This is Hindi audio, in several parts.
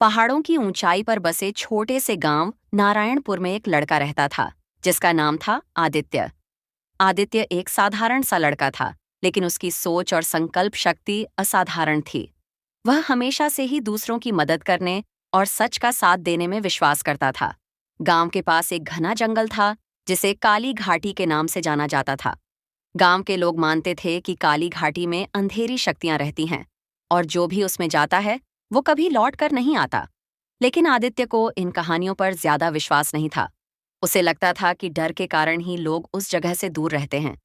पहाड़ों की ऊंचाई पर बसे छोटे से गांव नारायणपुर में एक लड़का रहता था जिसका नाम था आदित्य। आदित्य एक साधारण सा लड़का था, लेकिन उसकी सोच और संकल्प शक्ति असाधारण थी। वह हमेशा से ही दूसरों की मदद करने और सच का साथ देने में विश्वास करता था। गांव के पास एक घना जंगल था जिसे काली घाटी के नाम से जाना जाता था। गांव के लोग मानते थे कि काली घाटी में अंधेरी शक्तियां रहती हैं और जो भी उसमें जाता है वो कभी लौट कर नहीं आता। लेकिन आदित्य को इन कहानियों पर ज्यादा विश्वास नहीं था। उसे लगता था कि डर के कारण ही लोग उस जगह से दूर रहते हैं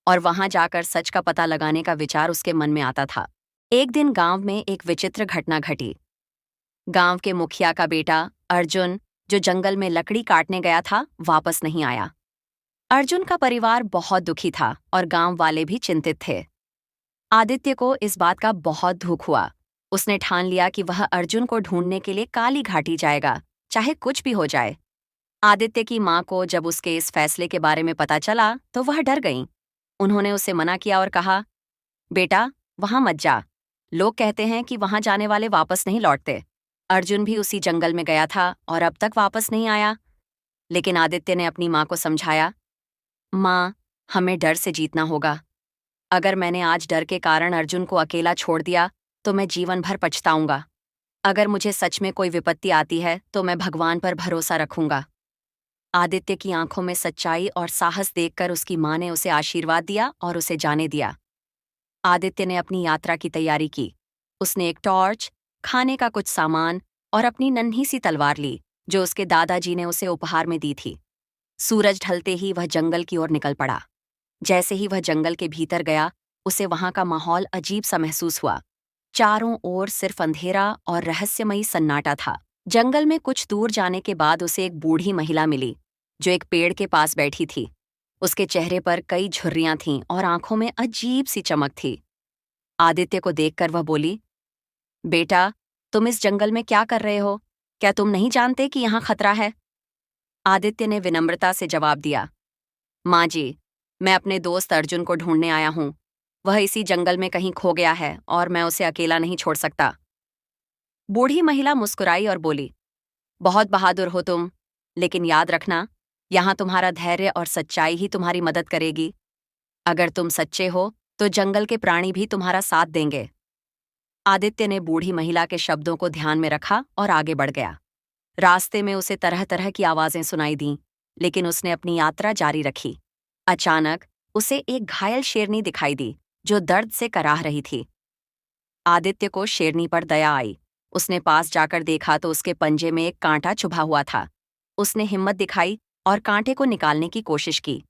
और वहां जाकर सच का पता लगाने का विचार उसके मन में आता था। एक दिन गांव में एक विचित्र घटना घटी। गांव के मुखिया का बेटा अर्जुन, जो जंगल में लकड़ी काटने गया था, वापस नहीं आया। अर्जुन का परिवार बहुत दुखी था और गांव वाले भी चिंतित थे। आदित्य को इस बात का बहुत दुख हुआ। उसने ठान लिया कि वह अर्जुन को ढूंढने के लिए काली घाटी जाएगा, चाहे कुछ भी हो जाए। आदित्य की माँ को जब उसके इस फैसले के बारे में पता चला तो वह डर गईं। उन्होंने उसे मना किया और कहा, बेटा, वहां मत जा। लोग कहते हैं कि वहां जाने वाले वापस नहीं लौटते। अर्जुन भी उसी जंगल में गया था और अब तक वापस नहीं आया। लेकिन आदित्य ने अपनी माँ को समझाया, माँ, हमें डर से जीतना होगा। अगर मैंने आज डर के कारण अर्जुन को अकेला छोड़ दिया तो मैं जीवन भर पछताऊंगा। अगर मुझे सच में कोई विपत्ति आती है तो मैं भगवान पर भरोसा रखूंगा। आदित्य की आंखों में सच्चाई और साहस देखकर उसकी माँ ने उसे आशीर्वाद दिया और उसे जाने दिया। आदित्य ने अपनी यात्रा की तैयारी की। उसने एक टॉर्च, खाने का कुछ सामान और अपनी नन्ही सी तलवार ली, जो उसके दादाजी ने उसे उपहार में दी थी। सूरज ढलते ही वह जंगल की ओर निकल पड़ा। जैसे ही वह जंगल के भीतर गया, उसे वहां का माहौल अजीब सा महसूस हुआ। चारों ओर सिर्फ अंधेरा और रहस्यमयी सन्नाटा था। जंगल में कुछ दूर जाने के बाद उसे एक बूढ़ी महिला मिली, जो एक पेड़ के पास बैठी थी। उसके चेहरे पर कई झुर्रियां थीं और आंखों में अजीब सी चमक थी। आदित्य को देखकर वह बोली, बेटा, तुम इस जंगल में क्या कर रहे हो? क्या तुम नहीं जानते कि यहाँ खतरा है? आदित्य ने विनम्रता से जवाब दिया, माँ जी, मैं अपने दोस्त अर्जुन को ढूंढने आया हूँ। वह इसी जंगल में कहीं खो गया है और मैं उसे अकेला नहीं छोड़ सकता। बूढ़ी महिला मुस्कुराई और बोली, बहुत बहादुर हो तुम, लेकिन याद रखना, यहाँ तुम्हारा धैर्य और सच्चाई ही तुम्हारी मदद करेगी। अगर तुम सच्चे हो तो जंगल के प्राणी भी तुम्हारा साथ देंगे। आदित्य ने बूढ़ी महिला के शब्दों को ध्यान में रखा और आगे बढ़ गया। रास्ते में उसे तरह तरह की आवाजें सुनाई दीं, लेकिन उसने अपनी यात्रा जारी रखी। अचानक उसे एक घायल शेरनी दिखाई दी, जो दर्द से कराह रही थी। आदित्य को शेरनी पर दया आई। उसने पास जाकर देखा तो उसके पंजे में एक कांटा चुभा हुआ था। उसने हिम्मत दिखाई और कांटे को निकालने की कोशिश की।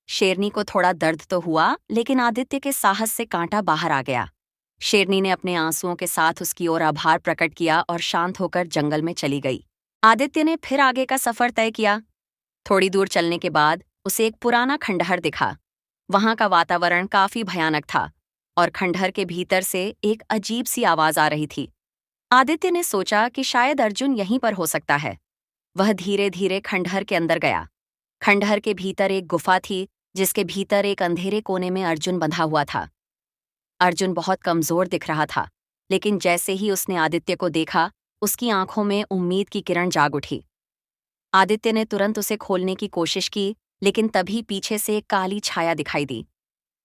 शेरनी को थोड़ा दर्द तो हुआ, लेकिन आदित्य के साहस से कांटा बाहर आ गया। शेरनी ने अपने आंसुओं के साथ उसकी ओर आभार प्रकट किया और शांत होकर जंगल में चली गई। आदित्य ने फिर आगे का सफर तय किया। थोड़ी दूर चलने के बाद उसे एक पुराना खंडहर दिखा। वहां का वातावरण काफी भयानक था और खंडहर के भीतर से एक अजीब सी आवाज आ रही थी। आदित्य ने सोचा कि शायद अर्जुन यहीं पर हो सकता है। वह धीरे धीरे खंडहर के अंदर गया। खंडहर के भीतर एक गुफा थी, जिसके भीतर एक अंधेरे कोने में अर्जुन बंधा हुआ था। अर्जुन बहुत कमजोर दिख रहा था, लेकिन जैसे ही उसने आदित्य को देखा, उसकी आंखों में उम्मीद की किरण जाग उठी। आदित्य ने तुरंत उसे खोलने की कोशिश की, लेकिन तभी पीछे से एक काली छाया दिखाई दी।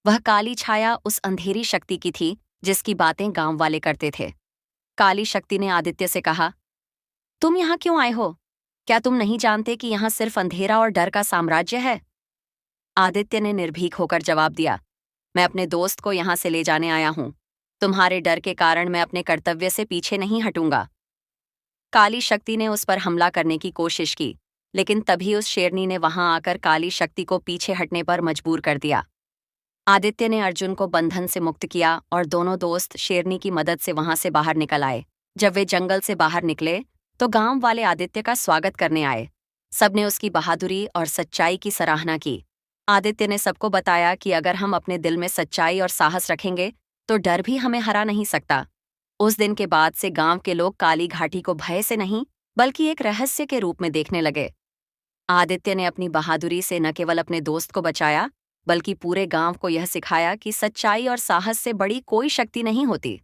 वह काली छाया उस अंधेरी शक्ति की थी जिसकी बातें गांव वाले करते थे। काली शक्ति ने आदित्य से कहा, तुम यहाँ क्यों आए हो? क्या तुम नहीं जानते कि यहाँ सिर्फ अंधेरा और डर का साम्राज्य है? आदित्य ने निर्भीक होकर जवाब दिया, मैं अपने दोस्त को यहाँ से ले जाने आया हूँ। तुम्हारे डर के कारण मैं अपने कर्तव्य से पीछे नहीं हटूंगा। काली शक्ति ने उस पर हमला करने की कोशिश की, लेकिन तभी उस शेरनी ने वहां आकर काली शक्ति को पीछे हटने पर मजबूर कर दिया। आदित्य ने अर्जुन को बंधन से मुक्त किया और दोनों दोस्त शेरनी की मदद से वहां से बाहर निकल आए। जब वे जंगल से बाहर निकले तो गांव वाले आदित्य का स्वागत करने आए। सबने उसकी बहादुरी और सच्चाई की सराहना की। आदित्य ने सबको बताया कि अगर हम अपने दिल में सच्चाई और साहस रखेंगे तो डर भी हमें हरा नहीं सकता। उस दिन के बाद से गांव के लोग काली घाटी को भय से नहीं, बल्कि एक रहस्य के रूप में देखने लगे। आदित्य ने अपनी बहादुरी से न केवल अपने दोस्त को बचाया, बल्कि पूरे गांव को यह सिखाया कि सच्चाई और साहस से बड़ी कोई शक्ति नहीं होती।